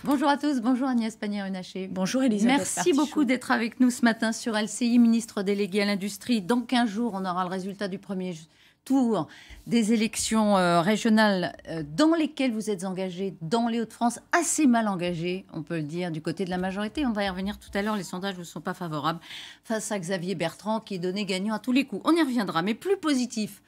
Bonjour à tous, bonjour Agnès Pannier-Runacher. Bonjour Elisabeth Merci Partichon. beaucoup d'être avec nous ce matin sur LCI, ministre délégué à l'Industrie. Dans 15 jours, on aura le résultat du premier tour des élections régionales dans lesquelles vous êtes engagés dans les Hauts-de-France, assez mal engagés, on peut le dire, du côté de la majorité. On va y revenir tout à l'heure, les sondages ne sont pas favorables face à Xavier Bertrand qui est donné gagnant à tous les coups. On y reviendra, mais plus positif.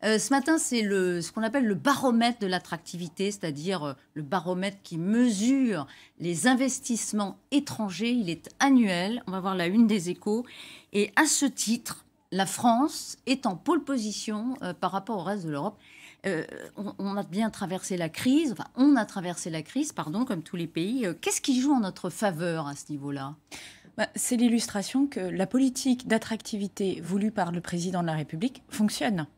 Ce matin, c'est ce qu'on appelle le baromètre de l'attractivité, c'est-à-dire le baromètre qui mesure les investissements étrangers. Il est annuel. On va voir la une des Échos. Et à ce titre, la France est en pole position par rapport au reste de l'Europe. On a bien traversé la crise, comme tous les pays. Qu'est-ce qui joue en notre faveur à ce niveau-là ? C'est l'illustration que la politique d'attractivité voulue par le président de la République fonctionne.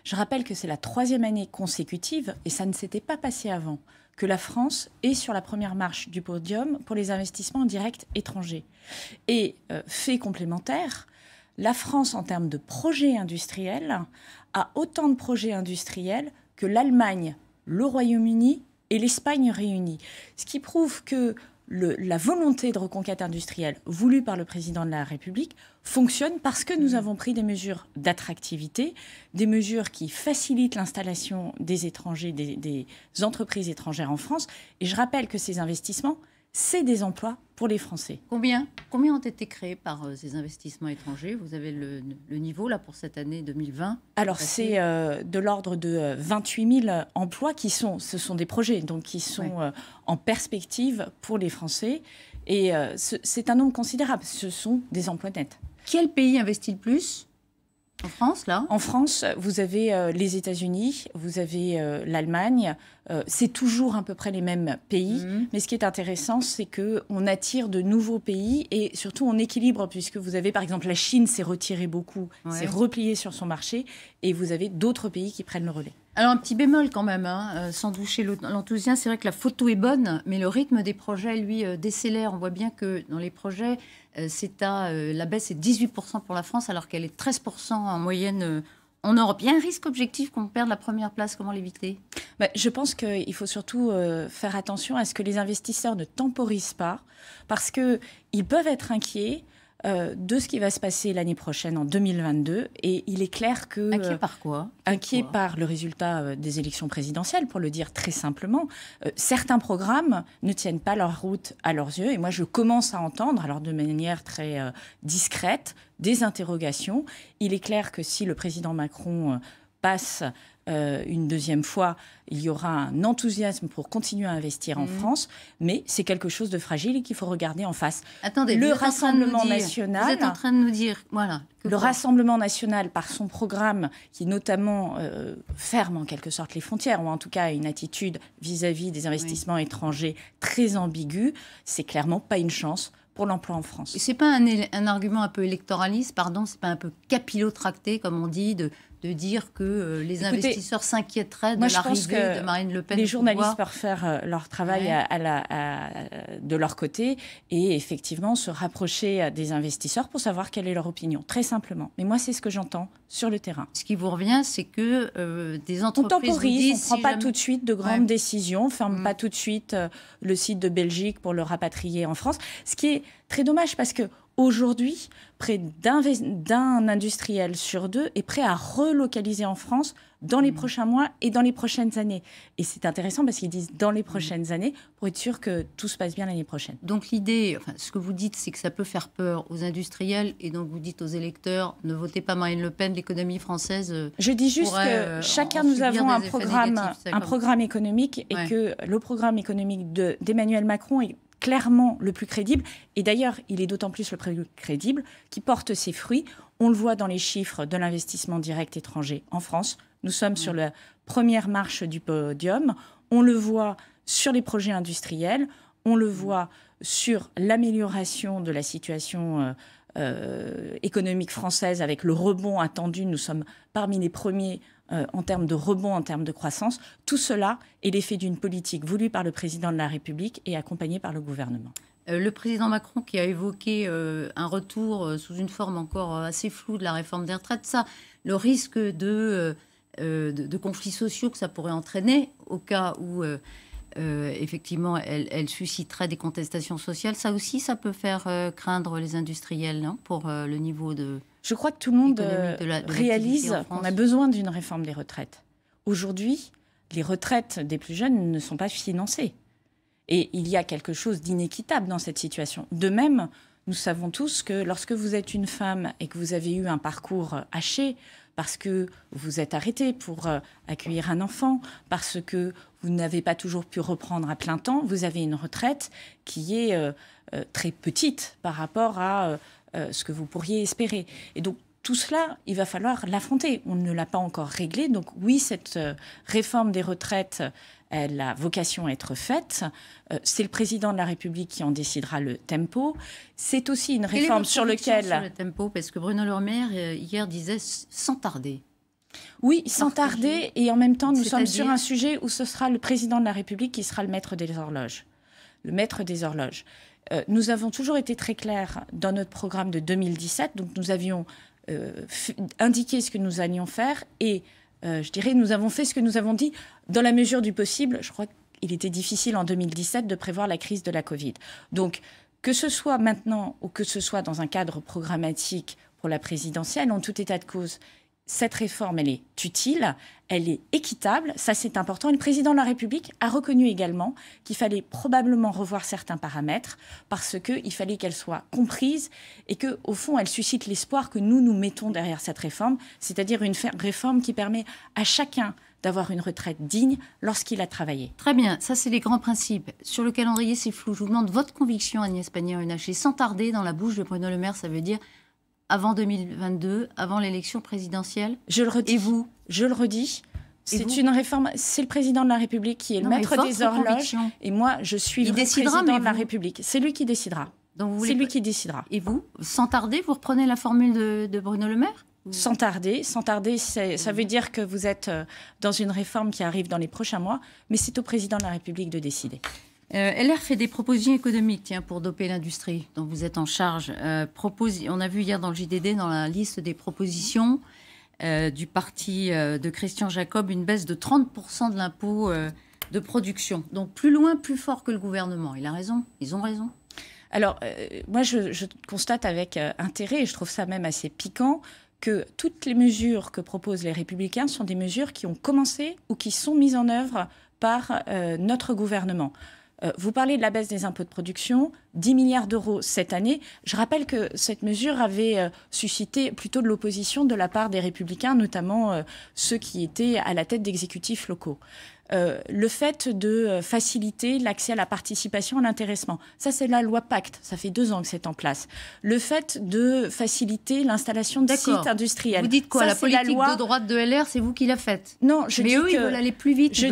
Je rappelle que c'est la 3e année consécutive, et ça ne s'était pas passé avant, que la France est sur la première marche du podium pour les investissements directs étrangers. Et fait complémentaire, la France, en termes de projets industriels, a autant de projets industriels que l'Allemagne, le Royaume-Uni et l'Espagne réunis. Ce qui prouve que la volonté de reconquête industrielle voulue par le président de la République fonctionne parce que nous avons pris des mesures d'attractivité, des mesures qui facilitent l'installation des étrangers, des entreprises étrangères en France. Et je rappelle que ces investissements, c'est des emplois pour les Français. Combien ont été créés par ces investissements étrangers ? Vous avez le niveau là pour cette année 2020 ? Alors c'est de l'ordre de 28 000 emplois ce sont des projets donc qui sont en perspective pour les Français. Et c'est un nombre considérable. Ce sont des emplois nets. Quel pays investit le plus ? En France, là ? En France, vous avez les États-Unis, vous avez l'Allemagne. C'est toujours à peu près les mêmes pays. Mais ce qui est intéressant, c'est qu'on attire de nouveaux pays et surtout on équilibre, puisque vous avez par exemple la Chine s'est retirée beaucoup, s'est repliée sur son marché, et vous avez d'autres pays qui prennent le relais. Alors un petit bémol quand même, sans doucher l'enthousiasme, c'est vrai que la photo est bonne, mais le rythme des projets, lui, décélère. On voit bien que dans les projets, la baisse est 18% pour la France, alors qu'elle est 13% en moyenne en Europe. Il y a un risque objectif qu'on perde la première place. Comment l'éviter ? Je pense qu'il faut surtout faire attention à ce que les investisseurs ne temporisent pas, parce qu'ils peuvent être inquiets de ce qui va se passer l'année prochaine, en 2022. Et il est clair que... Inquiet par quoi ? Inquiet par le résultat des élections présidentielles, pour le dire très simplement. Certains programmes ne tiennent pas leur route à leurs yeux. Et moi, je commence à entendre, alors de manière très discrète, des interrogations. Il est clair que si le président Macron passe une deuxième fois, il y aura un enthousiasme pour continuer à investir en France, mais c'est quelque chose de fragile et qu'il faut regarder en face. Attendez, le Rassemblement national, vous êtes en train de nous dire, voilà. Le Rassemblement national, par son programme, qui notamment ferme en quelque sorte les frontières, ou en tout cas une attitude vis-à-vis des investissements étrangers très ambiguë, c'est clairement pas une chance pour l'emploi en France. Et c'est pas un argument un peu électoraliste, pardon, c'est pas un peu capillotracté, comme on dit, de dire que les investisseurs s'inquiéteraient de l'arrivée de Marine Le Pen. Les journalistes peuvent faire leur travail de leur côté et effectivement se rapprocher des investisseurs pour savoir quelle est leur opinion, très simplement. Mais moi, c'est ce que j'entends sur le terrain. Ce qui vous revient, c'est que des entreprises... On temporise, on ne prend pas tout de suite de grandes décisions, on ne ferme pas tout de suite le site de Belgique pour le rapatrier en France. Ce qui est très dommage parce que aujourd'hui, près d'un industriel sur deux est prêt à relocaliser en France dans les prochains mois et dans les prochaines années. Et c'est intéressant parce qu'ils disent dans les prochaines années pour être sûr que tout se passe bien l'année prochaine. Donc l'idée, ce que vous dites, c'est que ça peut faire peur aux industriels et donc vous dites aux électeurs, ne votez pas Marine Le Pen, l'économie française... Je dis juste que chacun nous avons un programme économique et que le programme économique d'Emmanuel Macron est clairement le plus crédible. Et d'ailleurs, il est d'autant plus le plus crédible qu'il porte ses fruits. On le voit dans les chiffres de l'investissement direct étranger en France. Nous sommes sur la première marche du podium. On le voit sur les projets industriels. On le voit sur l'amélioration de la situation économique française avec le rebond attendu. Nous sommes parmi les premiers en termes de rebond, en termes de croissance. Tout cela est l'effet d'une politique voulue par le président de la République et accompagnée par le gouvernement. Le président Macron qui a évoqué un retour sous une forme encore assez floue de la réforme des retraites, ça, le risque de conflits sociaux que ça pourrait entraîner au cas où effectivement, elle susciterait des contestations sociales. Ça aussi, ça peut faire craindre les industriels, non, pour le niveau de... Je crois que tout le monde réalise qu'on a besoin d'une réforme des retraites. Aujourd'hui, les retraites des plus jeunes ne sont pas financées. Et il y a quelque chose d'inéquitable dans cette situation. De même, nous savons tous que lorsque vous êtes une femme et que vous avez eu un parcours haché, parce que vous êtes arrêté pour accueillir un enfant, parce que vous n'avez pas toujours pu reprendre à plein temps, vous avez une retraite qui est très petite par rapport à ce que vous pourriez espérer. Et donc, tout cela, il va falloir l'affronter. On ne l'a pas encore réglé. Donc oui, cette réforme des retraites, elle a vocation à être faite. C'est le président de la République qui en décidera le tempo. C'est aussi une réforme sur laquelle... sur le tempo, parce que Bruno Le Maire, hier, disait sans tarder. Oui, sans tarder. Et en même temps, nous sommes sur un sujet où ce sera le président de la République qui sera le maître des horloges. Le maître des horloges. Nous avons toujours été très clairs dans notre programme de 2017. Donc nous avions indiqué ce que nous allions faire et je dirais nous avons fait ce que nous avons dit dans la mesure du possible. Je crois qu'il était difficile en 2017 de prévoir la crise de la Covid. Donc que ce soit maintenant ou que ce soit dans un cadre programmatique pour la présidentielle, en tout état de cause, cette réforme, elle est utile, elle est équitable, ça c'est important. Et le président de la République a reconnu également qu'il fallait probablement revoir certains paramètres parce qu'il fallait qu'elle soit comprise et qu'au fond, elle suscite l'espoir que nous mettons derrière cette réforme, c'est-à-dire une réforme qui permet à chacun d'avoir une retraite digne lorsqu'il a travaillé. Très bien, ça c'est les grands principes. Sur le calendrier, c'est flou. Je vous demande votre conviction, Agnès Pannier-Runacher. Sans tarder, dans la bouche de Bruno Le Maire, ça veut dire... avant 2022, avant l'élection présidentielle. Je le redis. Et vous ? Je le redis. C'est une réforme. C'est le président de la République qui est le maître des horloges. Et moi, je suis le président de la République. C'est lui qui décidera. C'est lui qui décidera. Et vous, sans tarder, vous reprenez la formule de Bruno Le Maire ? Sans tarder, ça veut dire que vous êtes dans une réforme qui arrive dans les prochains mois, mais c'est au président de la République de décider. LR fait des propositions économiques pour doper l'industrie dont vous êtes en charge. On a vu hier dans le JDD, dans la liste des propositions du parti de Christian Jacob, une baisse de 30% de l'impôt de production. Donc plus loin, plus fort que le gouvernement. Il a raison, ils ont raison. Alors, moi, je constate avec intérêt, et je trouve ça même assez piquant, que toutes les mesures que proposent les Républicains sont des mesures qui ont commencé ou qui sont mises en œuvre par notre gouvernement. Vous parlez de la baisse des impôts de production, 10 milliards d'euros cette année. Je rappelle que cette mesure avait suscité plutôt de l'opposition de la part des Républicains, notamment ceux qui étaient à la tête d'exécutifs locaux. Le fait de faciliter l'accès à la participation, à l'intéressement, ça c'est la loi Pacte, ça fait 2 ans que c'est en place. Le fait de faciliter l'installation de sites industriels. Vous dites quoi, ça, la politique de droite de LR, c'est vous qui la faites? Non, mais eux, ils veulent aller plus vite, je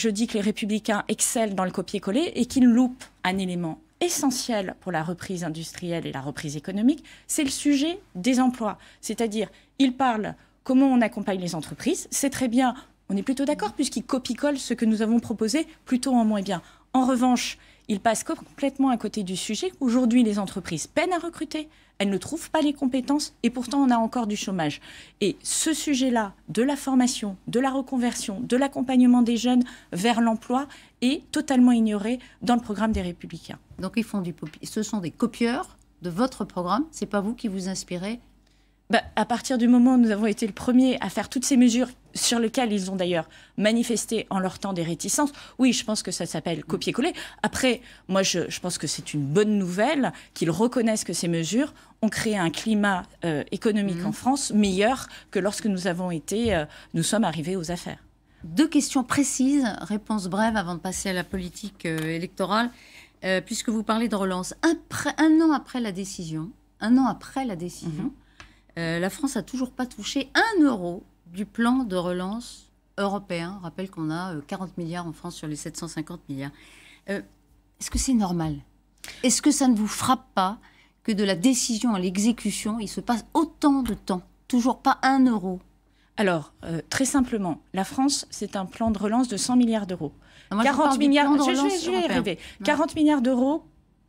dis que les Républicains excellent dans le copier-coller et qu'ils loupent un élément essentiel pour la reprise industrielle et la reprise économique, c'est le sujet des emplois. C'est-à-dire, ils parlent comment on accompagne les entreprises, c'est très bien. On est plutôt d'accord puisqu'ils copie-collent ce que nous avons proposé plutôt en moins bien. En revanche, ils passent complètement à côté du sujet. Aujourd'hui, les entreprises peinent à recruter, elles ne trouvent pas les compétences et pourtant on a encore du chômage. Et ce sujet-là, de la formation, de la reconversion, de l'accompagnement des jeunes vers l'emploi est totalement ignoré dans le programme des Républicains. Donc ce sont des copieurs de votre programme, c'est pas vous qui vous inspirez? À partir du moment où nous avons été le premier à faire toutes ces mesures sur lesquelles ils ont d'ailleurs manifesté en leur temps des réticences, oui, je pense que ça s'appelle copier-coller. Après, moi, je pense que c'est une bonne nouvelle qu'ils reconnaissent que ces mesures ont créé un climat économique en France meilleur que lorsque nous sommes arrivés aux affaires. 2 questions précises, réponse brève avant de passer à la politique électorale, puisque vous parlez de relance. Un an après la décision, la France n'a toujours pas touché 1 euro du plan de relance européen. Je rappelle qu'on a 40 milliards en France sur les 750 milliards. Est-ce que c'est normal? Est-ce que ça ne vous frappe pas que de la décision à l'exécution, il se passe autant de temps? Toujours pas 1 euro? Alors, très simplement, la France, c'est un plan de relance de 100 milliards d'euros. 40 milliards, 40 milliards d'euros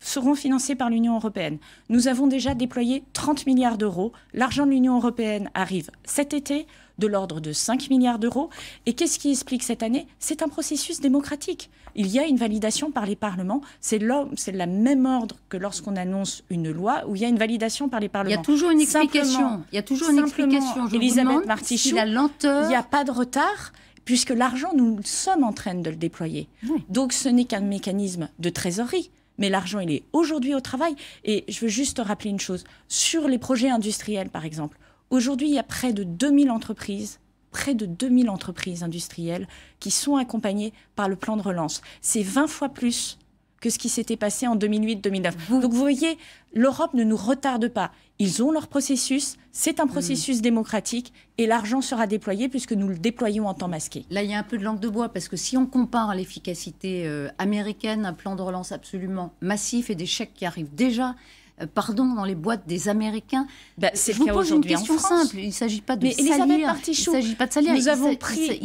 seront financés par l'Union européenne. Nous avons déjà déployé 30 milliards d'euros. L'argent de l'Union européenne arrive cet été, de l'ordre de 5 milliards d'euros. Et qu'est-ce qui explique cette année? C'est un processus démocratique. Il y a une validation par les parlements. C'est la même ordre que lorsqu'on annonce une loi, où il y a une validation par les parlements. Il y a toujours une explication. Il y a toujours une explication. Elisabeth Martichoux, si la lenteur... il n'y a pas de retard, puisque l'argent, nous sommes en train de le déployer. Oui. Donc ce n'est qu'un mécanisme de trésorerie. Mais l'argent, il est aujourd'hui au travail. Et je veux juste rappeler une chose. Sur les projets industriels, par exemple, aujourd'hui, il y a près de 2000 entreprises industrielles qui sont accompagnées par le plan de relance. C'est 20 fois plus que ce qui s'était passé en 2008-2009. Donc vous voyez, l'Europe ne nous retarde pas. Ils ont leur processus, c'est un processus démocratique et l'argent sera déployé puisque nous le déployons en temps masqué. Là, il y a un peu de langue de bois parce que si on compare à l'efficacité américaine, un plan de relance absolument massif et des chèques qui arrivent déjà... dans les boîtes des Américains. C'est je le vous cas pose une aujourd'hui question en France. simple. Il ne s'agit pas de Mais salir. Elisabeth Martichoux, Il ne s'agit pas de salir. Nous avons pris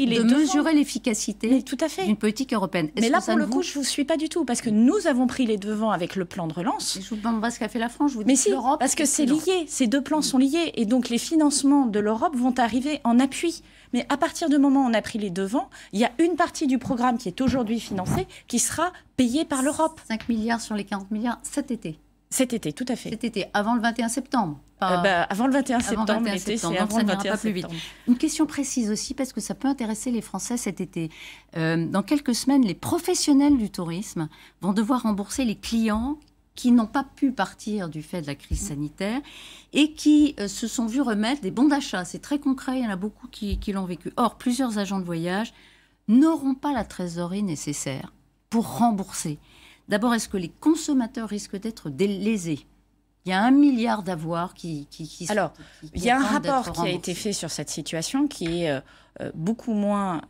les devants. Mesurer l'efficacité tout à fait. d'une politique européenne. Mais là, pour le coup, je ne vous suis pas du tout, parce que nous avons pris les devants avec le plan de relance. Je vous demande pas ce qu'a fait la France. Je vous dis mais si, l'Europe, parce que c'est lié. Ces deux plans sont liés. Et donc, les financements de l'Europe vont arriver en appui. Mais à partir du moment où on a pris les devants, il y a une partie du programme qui est aujourd'hui financée qui sera payée par l'Europe. 5 milliards sur les 40 milliards cet été. Cet été, tout à fait. Cet été, avant le 21 septembre. Avant le 21 septembre, l'été, c'est avant le 21 septembre. Une question précise aussi, parce que ça peut intéresser les Français cet été. Dans quelques semaines, les professionnels du tourisme vont devoir rembourser les clients qui n'ont pas pu partir du fait de la crise sanitaire et qui se sont vus remettre des bons d'achat. C'est très concret, il y en a beaucoup qui l'ont vécu. Or, plusieurs agents de voyage n'auront pas la trésorerie nécessaire pour rembourser. D'abord, est-ce que les consommateurs risquent d'être lésés? Il y a 1 milliard d'avoirs qui Alors, il y a un rapport qui a été fait sur cette situation qui est beaucoup moins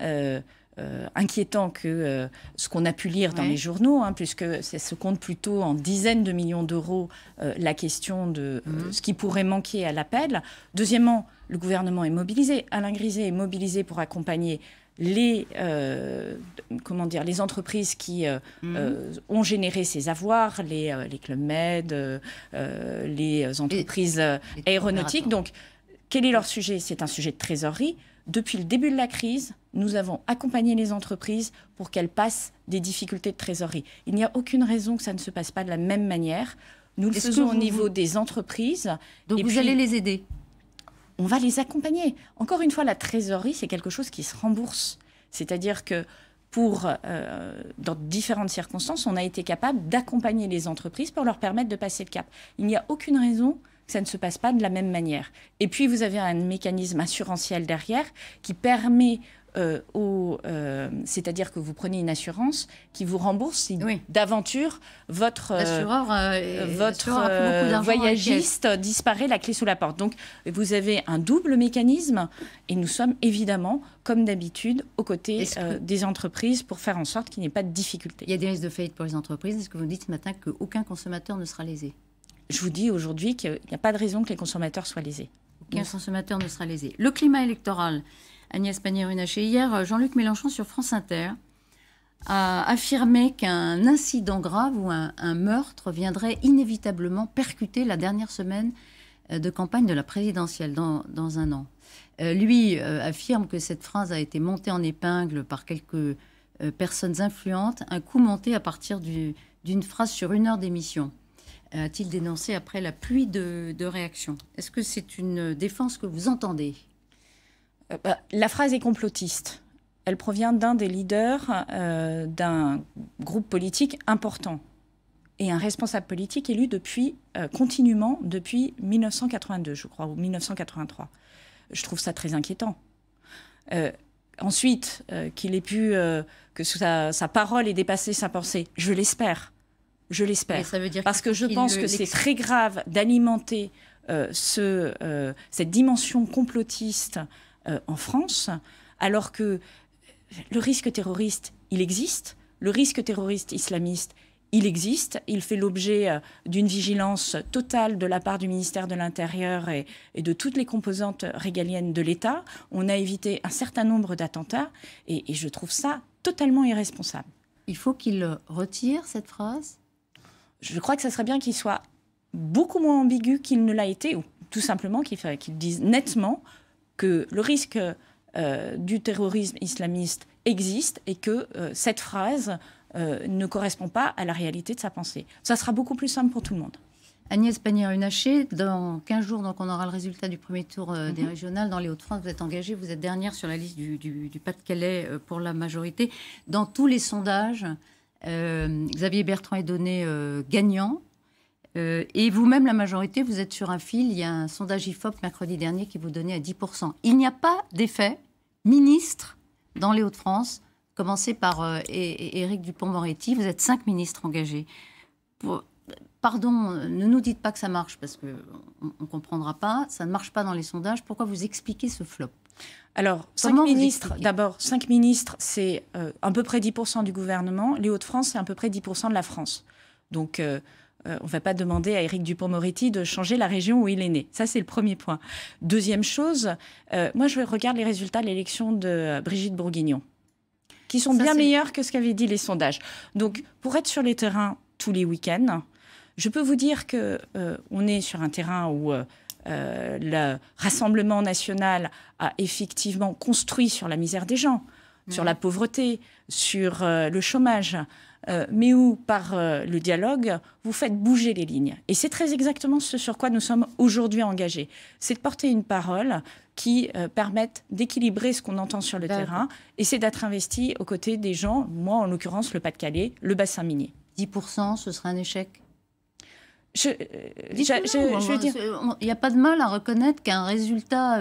inquiétant que ce qu'on a pu lire dans les journaux, puisque ça se compte plutôt en dizaines de millions d'euros la question de ce qui pourrait manquer à l'appel. Deuxièmement, le gouvernement est mobilisé. Alain Griset est mobilisé pour accompagner les entreprises qui ont généré ces avoirs, les Club Med, les entreprises aéronautiques. Donc, quel est leur sujet? C'est un sujet de trésorerie. Depuis le début de la crise, nous avons accompagné les entreprises pour qu'elles passent des difficultés de trésorerie. Il n'y a aucune raison que ça ne se passe pas de la même manière. Nous le faisons au niveau des entreprises. Donc vous allez les aider? On va les accompagner. Encore une fois, la trésorerie, c'est quelque chose qui se rembourse. C'est-à-dire que dans différentes circonstances, on a été capable d'accompagner les entreprises pour leur permettre de passer le cap. Il n'y a aucune raison que ça ne se passe pas de la même manière. Et puis, vous avez un mécanisme assurantiel derrière qui permet c'est-à-dire que vous prenez une assurance qui vous rembourse si d'aventure votre voyagiste disparaît la clé sous la porte. Donc vous avez un double mécanisme et nous sommes évidemment, comme d'habitude, aux côtés des entreprises pour faire en sorte qu'il n'y ait pas de difficultés. Il y a des risques de faillite pour les entreprises. Est-ce que vous dites ce matin qu'aucun consommateur ne sera lésé? Je vous dis aujourd'hui qu'il n'y a pas de raison que les consommateurs soient lésés. Aucun consommateur ne sera lésé. Le climat électoral. Agnès Pannier-Runacher. Hier, Jean-Luc Mélenchon sur France Inter a affirmé qu'un incident grave ou un meurtre viendrait inévitablement percuter la dernière semaine de campagne de la présidentielle dans un an. Lui affirme que cette phrase a été montée en épingle par quelques personnes influentes, un coup monté à partir d'une phrase sur 1 heure d'émission. A-t-il dénoncé après la pluie de réactions? Est-ce que c'est une défense que vous entendez? La phrase est complotiste. Elle provient d'un des leaders d'un groupe politique important et un responsable politique élu continuellement depuis 1982, je crois, ou 1983. Je trouve ça très inquiétant. Ensuite, qu'il ait pu, que sa parole ait dépassé sa pensée, je l'espère. Je l'espère. Parce que je pense que c'est très grave d'alimenter cette dimension complotiste en France, alors que le risque terroriste, il existe. Le risque terroriste islamiste, il existe. Il fait l'objet d'une vigilance totale de la part du ministère de l'Intérieur et de toutes les composantes régaliennes de l'État. On a évité un certain nombre d'attentats et je trouve ça totalement irresponsable. Il faut qu'il retire cette phrase? je crois que ça serait bien qu'il soit beaucoup moins ambigu qu'il ne l'a été, ou tout simplement qu'il dise nettement que le risque du terrorisme islamiste existe et que cette phrase ne correspond pas à la réalité de sa pensée. Ça sera beaucoup plus simple pour tout le monde. Agnès Pannier-Runacher, dans 15 jours, donc on aura le résultat du premier tour des régionales. Dans les Hauts-de-France, vous êtes engagée, vous êtes dernière sur la liste du Pas-de-Calais pour la majorité. Dans tous les sondages, Xavier Bertrand est donné gagnant. Et vous-même, la majorité, vous êtes sur un fil. Il y a un sondage IFOP mercredi dernier qui vous donnait à 10%. Il n'y a pas d'effet ministre dans les Hauts-de-France, commencé par Éric Dupond-Moretti. Vous êtes 5 ministres engagés. Pardon, ne nous dites pas que ça marche, parce qu'on ne comprendra pas. Ça ne marche pas dans les sondages. Pourquoi vous expliquez ce flop? Alors, 5 ministres, d'abord, 5 ministres, c'est à peu près 10% du gouvernement. Les Hauts-de-France, c'est à peu près 10% de la France. Donc, on ne va pas demander à Éric Dupond-Moretti de changer la région où il est né. Ça, c'est le premier point. Deuxième chose, moi, je regarde les résultats de l'élection de Brigitte Bourguignon, qui sont bien meilleurs que ce qu'avaient dit les sondages. Donc, pour être sur les terrains tous les week-ends, je peux vous dire qu'on est sur un terrain où le Rassemblement national a effectivement construit sur la misère des gens, sur la pauvreté, sur le chômage, mais où, par le dialogue, vous faites bouger les lignes. Et c'est très exactement ce sur quoi nous sommes aujourd'hui engagés. C'est de porter une parole qui permette d'équilibrer ce qu'on entend sur le terrain, et c'est d'être investi aux côtés des gens, moi en l'occurrence le Pas-de-Calais, le bassin minier. 10%, ce serait un échec? Je veux dire, il n'y a pas de mal à reconnaître qu'un résultat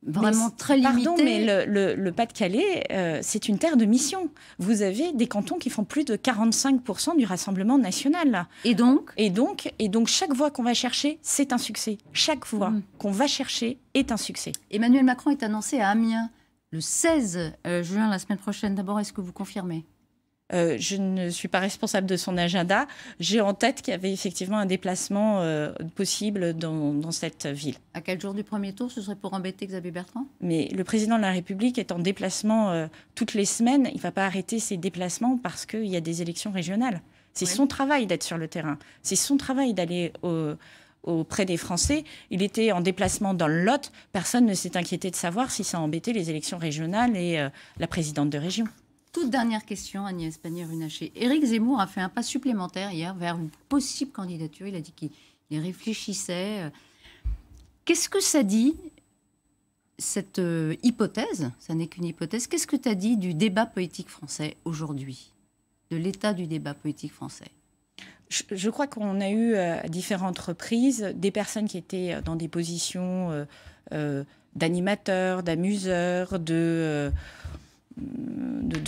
vraiment très limité... Pardon, mais le Pas-de-Calais, c'est une terre de mission. Vous avez des cantons qui font plus de 45% du Rassemblement national. Et donc, chaque voix qu'on va chercher, c'est un succès. Chaque voix qu'on va chercher est un succès. Emmanuel Macron est annoncé à Amiens le 16 juin, la semaine prochaine. D'abord, est-ce que vous confirmez? Je ne suis pas responsable de son agenda. J'ai en tête qu'il y avait effectivement un déplacement possible dans cette ville. À quel jour du premier tour? Ce serait pour embêter Xavier Bertrand? Mais le président de la République est en déplacement toutes les semaines. Il ne va pas arrêter ses déplacements parce qu'il y a des élections régionales. C'est son travail d'être sur le terrain. C'est son travail d'aller auprès des Français. Il était en déplacement dans le Lot. Personne ne s'est inquiété de savoir si ça embêtait les élections régionales et la présidente de région. Toute dernière question, Agnès Pannier-Runacher. Éric Zemmour a fait un pas supplémentaire hier vers une possible candidature. Il a dit qu'il réfléchissait. Qu'est-ce que ça dit, cette hypothèse? Ça n'est qu'une hypothèse. Qu'est-ce que tu as dit du débat politique français aujourd'hui? De l'état du débat politique français? Je crois qu'on a eu à différentes reprises des personnes qui étaient dans des positions d'animateurs, d'amuseurs, de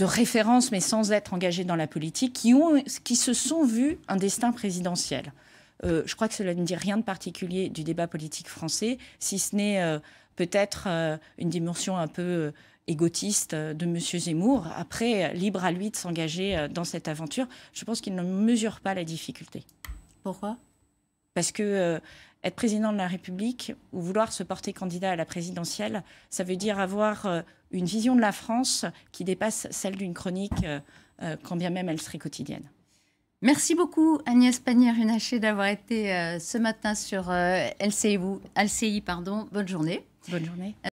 référence, mais sans être engagés dans la politique, qui se sont vus un destin présidentiel. Je crois que cela ne dit rien de particulier du débat politique français, si ce n'est peut-être une dimension un peu égotiste de M. Zemmour. Après, libre à lui de s'engager dans cette aventure. Je pense qu'il ne mesure pas la difficulté. Pourquoi? Parce que être président de la République ou vouloir se porter candidat à la présidentielle, ça veut dire avoir une vision de la France qui dépasse celle d'une chronique, quand bien même elle serait quotidienne. Merci beaucoup Agnès Pannier-Runacher d'avoir été ce matin sur LCI. Bonne journée. Bonne journée.